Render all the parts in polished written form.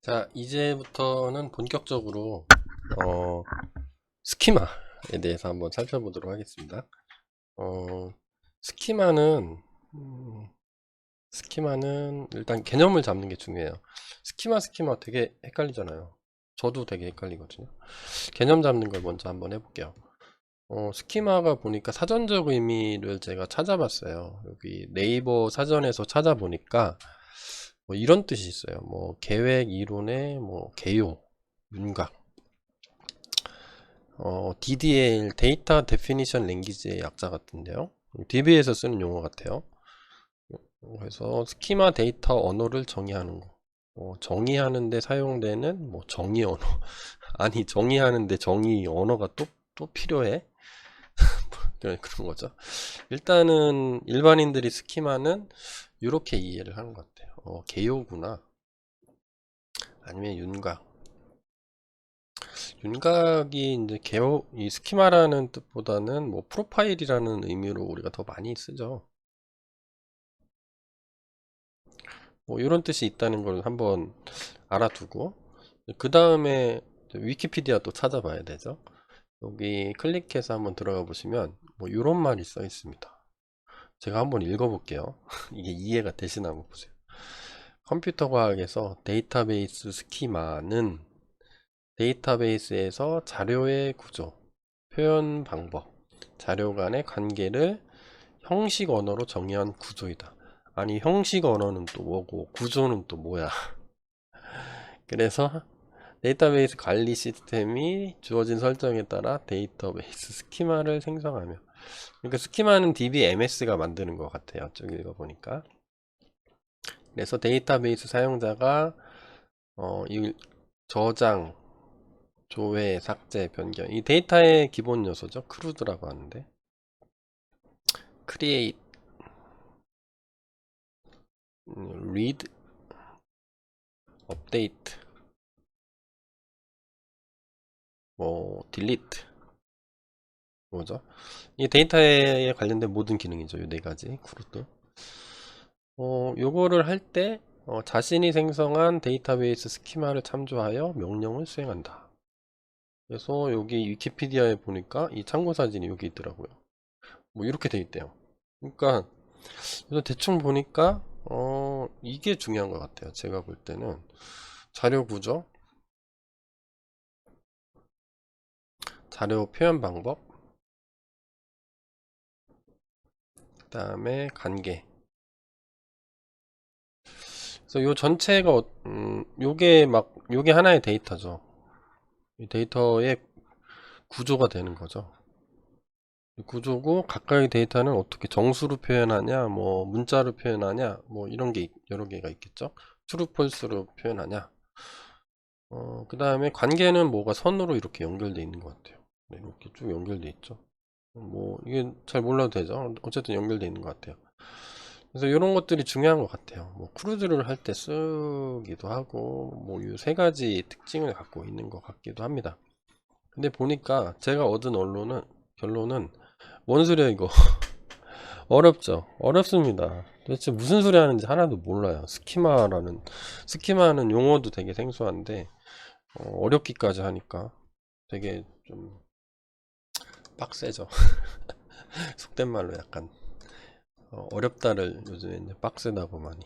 자, 이제부터는 본격적으로 어, 스키마에 대해서 한번 살펴보도록 하겠습니다. 어, 스키마는 음, 스키마는 일단 개념을 잡는 게 중요해요. 스키마 되게 헷갈리잖아요. 저도 되게 헷갈리거든요. 개념 잡는 걸 먼저 한번 해볼게요. 스키마가 보니까 사전적 의미를 제가 찾아봤어요. 여기 네이버 사전에서 찾아보니까 뭐 이런 뜻이 있어요. 뭐 계획 이론의 뭐 개요, 윤곽. DDL 데이터 데피니션 랭귀지의 약자 같은데요. DB에서 쓰는 용어 같아요. 그래서 스키마 데이터 언어를 정의하는 거. 정의하는데 사용되는 뭐 정의 언어. 아니 정의하는데 정의 언어가 또 필요해? 그런 거죠. 일단은 일반인들이 스키마는 이렇게 이해를 하는 것 같아요. 개요구나. 아니면 윤곽. 윤곽이 이제 이 스키마라는 뜻보다는 뭐 프로파일이라는 의미로 우리가 더 많이 쓰죠. 뭐 이런 뜻이 있다는 걸 한번 알아두고 그 다음에 위키피디아 또 찾아봐야 되죠. 여기 클릭해서 한번 들어가 보시면 뭐 이런 말이 써 있습니다. 제가 한번 읽어볼게요. 이게 이해가 되시나 한번 보세요. 컴퓨터 과학에서 데이터베이스 스키마는 데이터베이스에서 자료의 구조, 표현 방법, 자료 간의 관계를 형식 언어로 정의한 구조이다. 아니 형식 언어는 또 뭐고 구조는 또 뭐야. 그래서 데이터베이스 관리 시스템이 주어진 설정에 따라 데이터베이스 스키마를 생성하며, 그러니까 스키마는 DBMS가 만드는 것 같아요. 쭉 읽어보니까. 그래서 데이터베이스 사용자가 이 저장, 조회, 삭제, 변경, 이 데이터의 기본 요소죠. 크루드라고 하는데, create, read, update, 뭐 delete, 뭐죠? 이 데이터에 관련된 모든 기능이죠. 이 네 가지 크루드. 요거를 할 때 자신이 생성한 데이터베이스 스키마를 참조하여 명령을 수행한다. 그래서 여기 위키피디아에 보니까 이 참고 사진이 여기 있더라고요. 뭐 이렇게 돼 있대요. 그러니까 그래서 대충 보니까 이게 중요한 것 같아요. 제가 볼 때는 자료 구조, 자료 표현 방법, 그 다음에 관계. 그래서 요 전체가 요게 하나의 데이터죠. 이 데이터의 구조가 되는 거죠. 구조고 각각의 데이터는 어떻게 정수로 표현하냐, 뭐 문자로 표현하냐, 뭐 이런 게 여러 개가 있겠죠. true, false로 표현하냐. 그 다음에 관계는 뭐가 선으로 이렇게 연결되어 있는 것 같아요. 네, 이렇게 쭉 연결되어 있죠. 뭐 이게 잘 몰라도 되죠. 어쨌든 연결되어 있는 것 같아요. 그래서 이런 것들이 중요한 것 같아요. 뭐 크루즈를 할 때 쓰기도 하고 뭐 이 세 가지 특징을 갖고 있는 것 같기도 합니다. 근데 보니까 제가 얻은 결론은 뭔 소리야 이거. 어렵죠. 어렵습니다. 도대체 무슨 소리 하는지 하나도 몰라요. 스키마는 용어도 되게 생소한데 어렵기까지 하니까 되게 좀 빡세죠. 속된 말로 약간 어렵다를 요즘에 이제 빡세다고 많이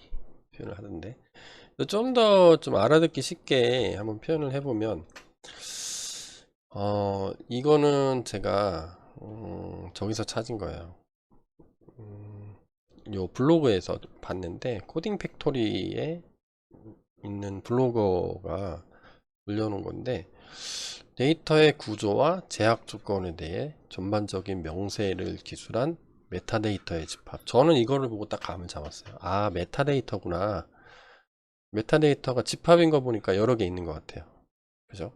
표현을 하는데, 좀 더 좀 알아듣기 쉽게 한번 표현을 해보면 이거는 제가 저기서 찾은 거예요. 요 블로그에서 봤는데, 코딩 팩토리에 있는 블로거가 올려놓은 건데, 데이터의 구조와 제약 조건에 대해 전반적인 명세를 기술한 메타데이터의 집합. 저는 이거를 보고 딱 감을 잡았어요. 아, 메타데이터구나. 메타데이터가 집합인 거 보니까 여러 개 있는 것 같아요. 그죠?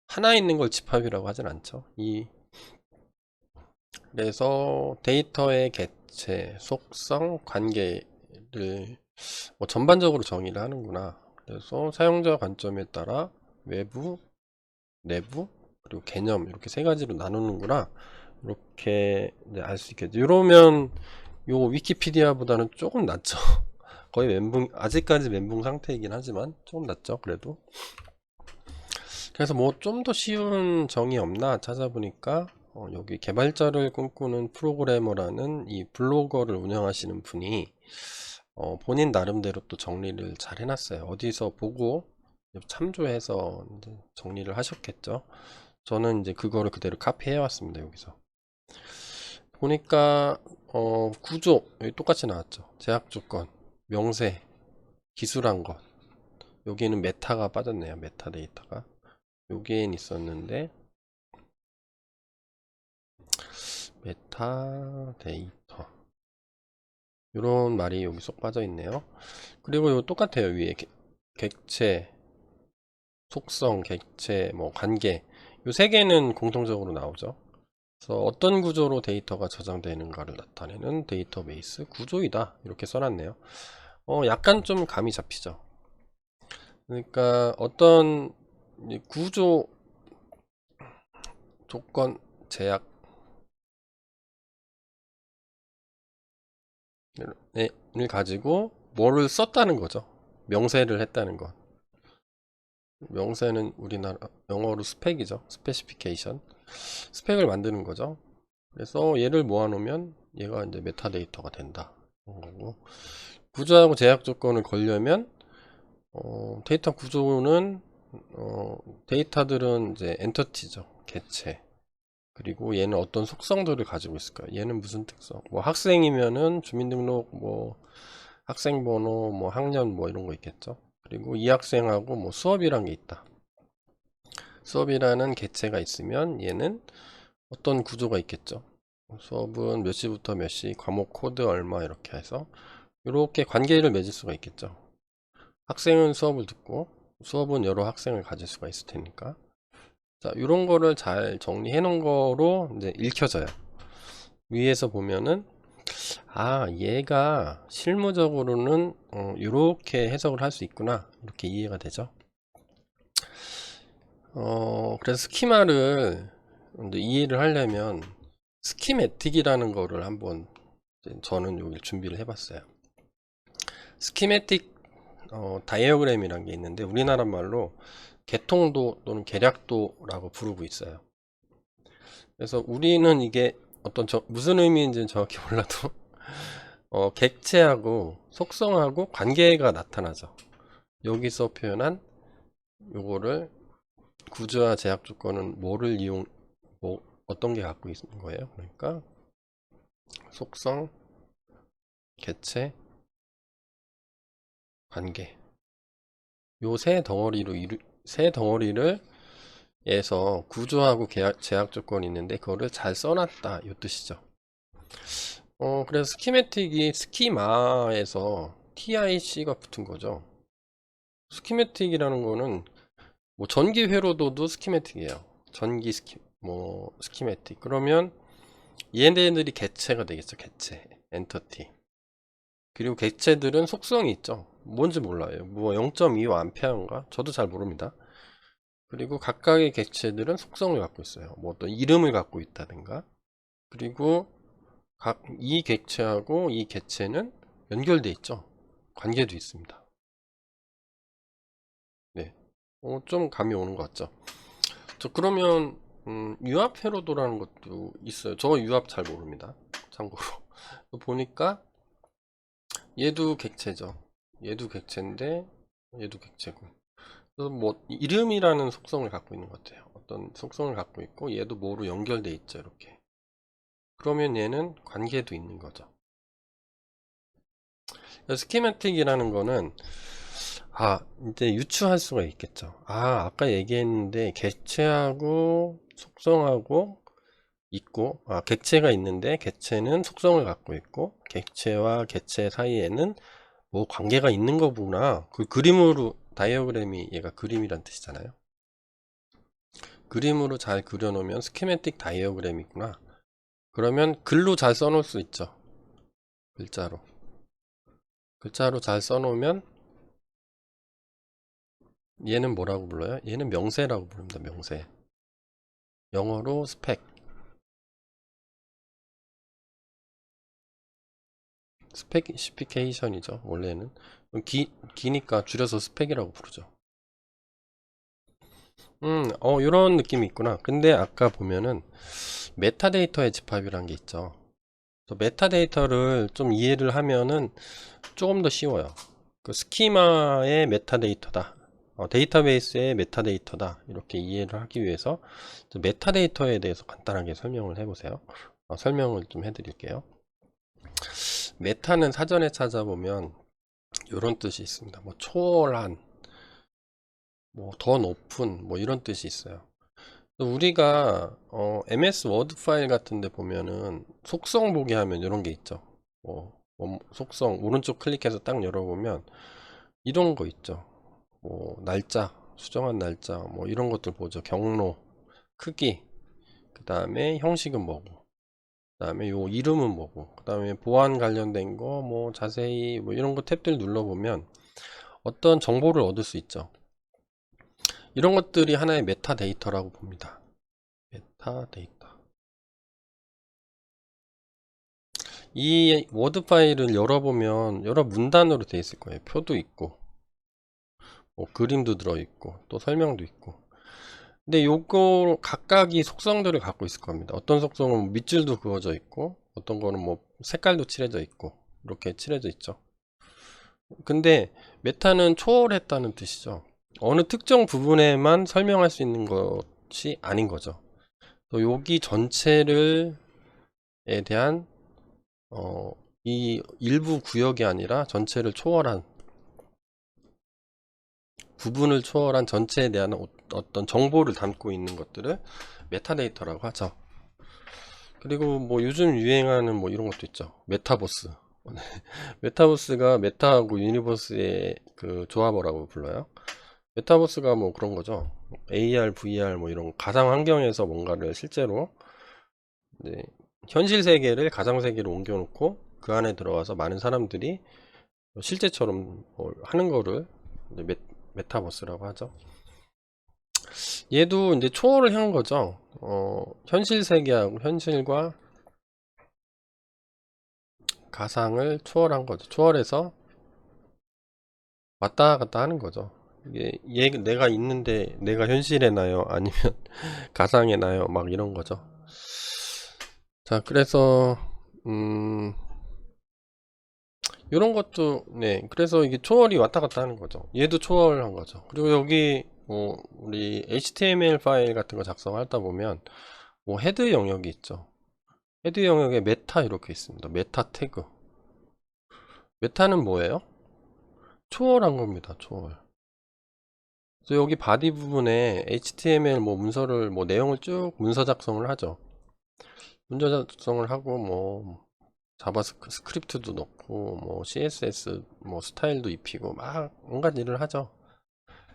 하나 있는 걸 집합이라고 하진 않죠. 그래서 데이터의 개체, 속성, 관계를 뭐 전반적으로 정의를 하는구나. 그래서 사용자 관점에 따라 외부, 내부, 그리고 개념 이렇게 세 가지로 나누는구나. 이렇게 알 수 있겠죠. 이러면 요 위키피디아보다는 조금 낫죠. 거의 멘붕, 아직까지 멘붕 상태이긴 하지만 조금 낫죠 그래도. 그래서 뭐 좀 더 쉬운 정의 없나 찾아보니까 여기 개발자를 꿈꾸는 프로그래머라는 이 블로거를 운영하시는 분이 본인 나름대로 또 정리를 잘 해놨어요. 어디서 보고 참조해서 이제 정리를 하셨겠죠. 저는 이제 그거를 그대로 카피해 왔습니다. 여기서 보니까 구조 여기 똑같이 나왔죠. 제약 조건, 명세, 기술한 것. 여기는 메타가 빠졌네요. 메타데이터가 여기엔 있었는데 메타데이터 이런 말이 여기 쏙 빠져 있네요. 그리고 이거 똑같아요. 위에 객체, 속성, 객체, 뭐 관계 요 세 개는 공통적으로 나오죠. 그래서 어떤 구조로 데이터가 저장되는가를 나타내는 데이터베이스 구조이다 이렇게 써놨네요. 약간 좀 감이 잡히죠. 그러니까 어떤 구조 조건 제약을 가지고 뭐를 썼다는 거죠. 명세를 했다는 것. 명세는 우리나라 영어로 스펙이죠. 스페시피케이션. 스펙을 만드는 거죠. 그래서 얘를 모아놓으면 얘가 이제 메타데이터가 된다. 거고 구조하고 제약 조건을 걸려면 데이터 구조는 데이터들은 이제 엔터티죠. 개체. 그리고 얘는 어떤 속성들을 가지고 있을까요? 얘는 무슨 특성? 뭐 학생이면은 주민등록, 뭐 학생번호, 뭐 학년 뭐 이런 거 있겠죠. 그리고 이 학생하고 뭐 수업이란 게 있다. 수업이라는 개체가 있으면 얘는 어떤 구조가 있겠죠. 수업은 몇 시부터 몇 시, 과목 코드 얼마 이렇게 해서 이렇게 관계를 맺을 수가 있겠죠. 학생은 수업을 듣고 수업은 여러 학생을 가질 수가 있을 테니까. 자, 이런 거를 잘 정리해 놓은 거로 이제 읽혀져요. 위에서 보면은 얘가 실무적으로는 이렇게 해석을 할 수 있구나 이렇게 이해가 되죠. 그래서 스키마를 이제 이해를 하려면 스키매틱이라는 거를 한번 저는 여기 준비를 해봤어요. 스키매틱 다이어그램이라는 게 있는데 우리나라 말로 개통도 또는 계략도라고 부르고 있어요. 그래서 우리는 이게 무슨 의미인지는 정확히 몰라도 객체하고 속성하고 관계가 나타나죠. 여기서 표현한 요거를 구조와 제약 조건은 뭐를 어떤 게 갖고 있는 거예요? 그러니까 속성, 개체, 관계 요 세 덩어리를 에서 구조하고 제약 조건이 있는데 그거를 잘 써놨다 요 뜻이죠. 그래서 스키매틱이 스키마에서 TIC가 붙은 거죠. 스키매틱이라는 거는 뭐 전기 회로도도 스키매틱이에요. 전기 스키매틱. 그러면 얘네들이 개체가 되겠죠. 개체, 엔터티. 그리고 개체들은 속성이 있죠. 뭔지 몰라요. 뭐 0.25 암페어인가? 저도 잘 모릅니다. 그리고 각각의 객체들은 속성을 갖고 있어요. 뭐 어떤 이름을 갖고 있다든가. 그리고 이 객체하고 이 개체는 연결돼 있죠. 관계도 있습니다. 네. 좀 감이 오는 것 같죠. 그러면 유압 회로도라는 것도 있어요. 저 유압 잘 모릅니다. 참고로 보니까 얘도 객체죠. 얘도 객체인데 얘도 객체고. 그래서 뭐 이름이라는 속성을 갖고 있는 것 같아요. 어떤 속성을 갖고 있고 얘도 뭐로 연결돼 있죠. 이렇게. 그러면 얘는 관계도 있는 거죠. 스키매틱이라는 거는 이제 유추할 수가 있겠죠. 아까 얘기했는데 객체하고 속성하고 있고 객체가 있는데 객체는 속성을 갖고 있고 객체와 객체 사이에는 뭐 관계가 있는 거구나. 그 그림으로 다이어그램이 얘가 그림이란 뜻이잖아요. 그림으로 잘 그려놓으면 스키매틱 다이어그램이구나. 그러면 글로 잘 써놓을 수 있죠. 글자로 잘 써놓으면 얘는 뭐라고 불러요? 얘는 명세라고 부릅니다. 명세. 영어로 스펙. 스페시피케이션이죠. 원래는 기니까 줄여서 스펙이라고 부르죠. 이런 느낌이 있구나. 근데 아까 보면은 메타데이터의 집합이란 게 있죠. 그래서 메타데이터를 좀 이해를 하면은 조금 더 쉬워요. 그 스키마의 메타데이터다. 데이터베이스의 메타데이터다. 이렇게 이해를 하기 위해서 메타데이터에 대해서 간단하게 설명을 해보세요. 설명을 좀 해드릴게요. 메타는 사전에 찾아보면 이런 뜻이 있습니다. 뭐 초월한, 뭐 더 높은, 뭐 이런 뜻이 있어요. 우리가 MS 워드 파일 같은 데 보면은 속성 보기 하면 이런 게 있죠. 속성 오른쪽 클릭해서 딱 열어보면 이런 거 있죠. 뭐 날짜, 수정한 날짜, 뭐 이런 것들 보죠. 경로, 크기, 그 다음에 형식은 뭐고, 그 다음에 요 이름은 뭐고, 그 다음에 보안 관련된 거, 뭐 자세히 뭐 이런 거 탭들 눌러보면 어떤 정보를 얻을 수 있죠. 이런 것들이 하나의 메타데이터라고 봅니다. 메타데이터. 이 워드 파일을 열어보면 여러 문단으로 되어 있을 거예요. 표도 있고, 뭐 그림도 들어있고, 또 설명도 있고. 근데 요거 각각이 속성들을 갖고 있을 겁니다. 어떤 속성은 밑줄도 그어져 있고, 어떤 거는 뭐 색깔도 칠해져 있고, 이렇게 칠해져 있죠. 근데 메타는 초월했다는 뜻이죠. 어느 특정 부분에만 설명할 수 있는 것이 아닌 거죠. 또 여기 전체를 에 대한 이 일부 구역이 아니라 전체를 초월한, 부분을 초월한 전체에 대한 어떤 정보를 담고 있는 것들을 메타데이터라고 하죠. 그리고 뭐 요즘 유행하는 뭐 이런 것도 있죠. 메타버스. 메타버스가 메타하고 유니버스의 그 조합어라고 불러요. 메타버스가 뭐 그런 거죠. AR, VR 뭐 이런 가상 환경에서 뭔가를 실제로 이제 현실 세계를 가상 세계로 옮겨 놓고 그 안에 들어가서 많은 사람들이 실제처럼 하는 거를 이제 메타버스라고 하죠. 얘도 이제 초월을 한 거죠. 현실 세계하고 현실과 가상을 초월한 거죠. 초월해서 왔다 갔다 하는 거죠. 이게 내가 있는데 내가 현실에 나요? 아니면 가상에 나요? 막 이런 거죠. 자, 그래서 이런 것도 네, 그래서 이게 초월이 왔다 갔다 하는 거죠. 얘도 초월한 거죠. 그리고 여기 우리 HTML 파일 같은 거 작성하다 보면 뭐 헤드 영역이 있죠. 헤드 영역에 메타 이렇게 있습니다. 메타 태그. 메타는 뭐예요? 초월한 겁니다. 초월. 그래서 여기 바디 부분에 HTML 뭐 문서를 뭐 내용을 쭉 문서 작성을 하죠. 문서 작성을 하고 뭐 자바스크립트도 넣고 뭐 CSS 뭐 스타일도 입히고 막 온갖 일을 하죠.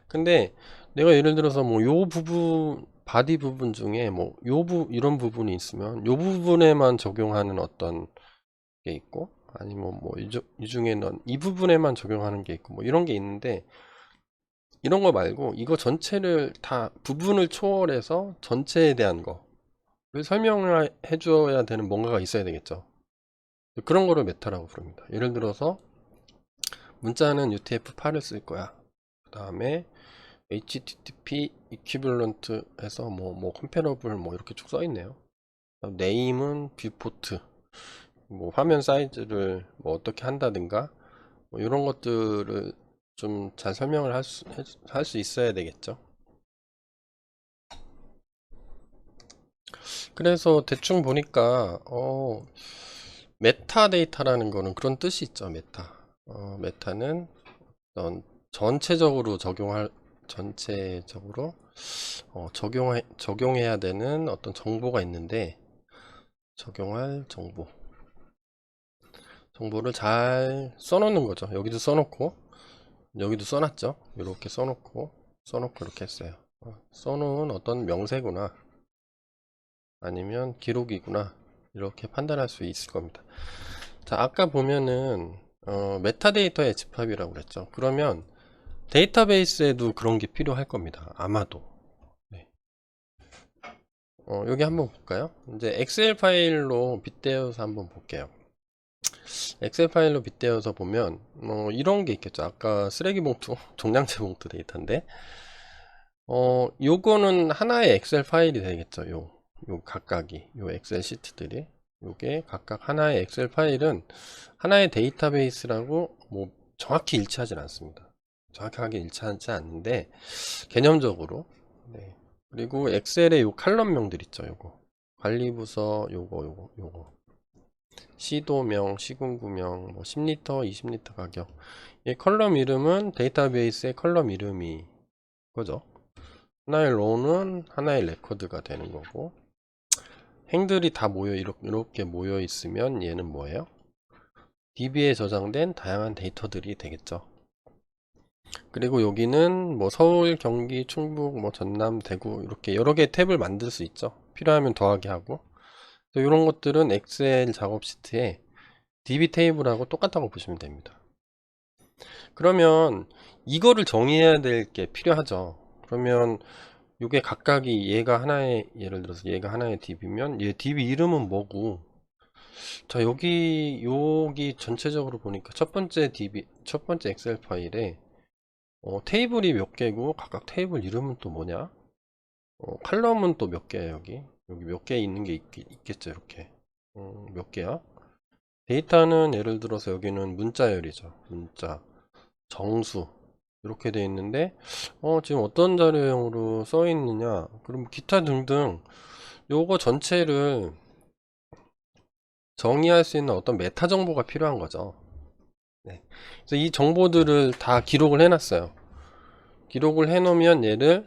근데 내가 예를 들어서 뭐 요 부분 바디 부분 중에 뭐 이런 부분이 있으면 요 부분에만 적용하는 어떤 게 있고 아니면 뭐 이 중에는 이 부분에만 적용하는 게 있고 뭐 이런 게 있는데 이런 거 말고 이거 전체를 다 부분을 초월해서 전체에 대한 거를 설명을 해줘야 되는 뭔가가 있어야 되겠죠. 그런 거를 메타라고 부릅니다. 예를 들어서 문자는 UTF-8을 쓸 거야. 그 다음에 HTTP equivalent 해서 뭐 comparable 뭐 이렇게 쭉 써 있네요. 네임은 뷰포트, 뭐 화면 사이즈를 뭐 어떻게 한다든가 뭐 이런 것들을 좀 잘 설명을 할 수 있어야 되겠죠. 그래서 대충 보니까 메타데이터라는 거는 그런 뜻이 있죠. 메타는 어떤 전체적으로 적용해야 되는 어떤 정보가 있는데 적용할 정보를 잘 써놓는 거죠. 여기도 써놓고 여기도 써놨죠. 이렇게 써놓고 이렇게 했어요. 써놓은 어떤 명세구나 아니면 기록이구나 이렇게 판단할 수 있을 겁니다. 자, 아까 보면은 메타데이터의 집합이라고 그랬죠. 그러면 데이터베이스에도 그런 게 필요할 겁니다. 아마도. 네. 여기 한번 볼까요? 이제 엑셀 파일로 빗대어서 한번 볼게요. 엑셀 파일로 빗대어서 보면 이런 게 있겠죠. 아까 쓰레기 봉투, 종량제 봉투 데이터인데 요거는 하나의 엑셀 파일이 되겠죠. 요 각각이 요 엑셀 시트들이 요게 각각 하나의 엑셀 파일은 하나의 데이터베이스라고 뭐 정확히 일치하진 않습니다. 정확하게 일치하지 않는데 개념적으로. 네. 그리고 엑셀의 요 칼럼명들 있죠. 요거 관리부서 요거 시도명, 시군구명, 뭐 10리터, 20리터 가격. 이 컬럼 이름은 데이터베이스의 컬럼 이름이 거죠. 하나의 로는 하나의 레코드가 되는 거고, 행들이 다 이렇게 모여 있으면 얘는 뭐예요? DB에 저장된 다양한 데이터들이 되겠죠. 그리고 여기는 뭐 서울, 경기, 충북, 뭐 전남, 대구 이렇게 여러 개의 탭을 만들 수 있죠. 필요하면 더하기 하고. 이런 것들은 엑셀 작업 시트에 DB 테이블하고 똑같다고 보시면 됩니다. 그러면 이거를 정의해야 될 게 필요하죠. 그러면 이게 각각이 얘가 하나의, 예를 들어서 얘가 하나의 DB면 얘 DB 이름은 뭐고, 자 여기 전체적으로 보니까 첫 번째 엑셀 파일에 테이블이 몇 개고 각각 테이블 이름은 또 뭐냐, 칼럼은 또 몇 개야. 여기 몇 개 있는 게 있겠죠. 이렇게 몇 개야. 데이터는 예를 들어서 여기는 문자열이죠. 문자, 정수 이렇게 되어 있는데 지금 어떤 자료형으로 써 있느냐, 그럼 기타 등등 요거 전체를 정의할 수 있는 어떤 메타 정보가 필요한 거죠. 네. 그래서 이 정보들을 다 기록을 해 놨어요. 기록을 해 놓으면 얘를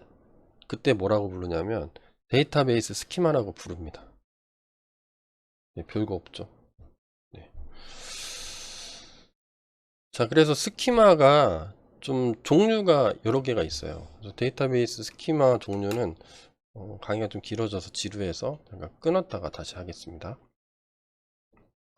그때 뭐라고 부르냐면 데이터베이스 스키마라고 부릅니다. 네, 별거 없죠. 네. 자, 그래서 스키마가 좀 종류가 여러 개가 있어요. 그래서 데이터베이스 스키마 종류는 강의가 좀 길어져서 지루해서 제가 끊었다가 다시 하겠습니다.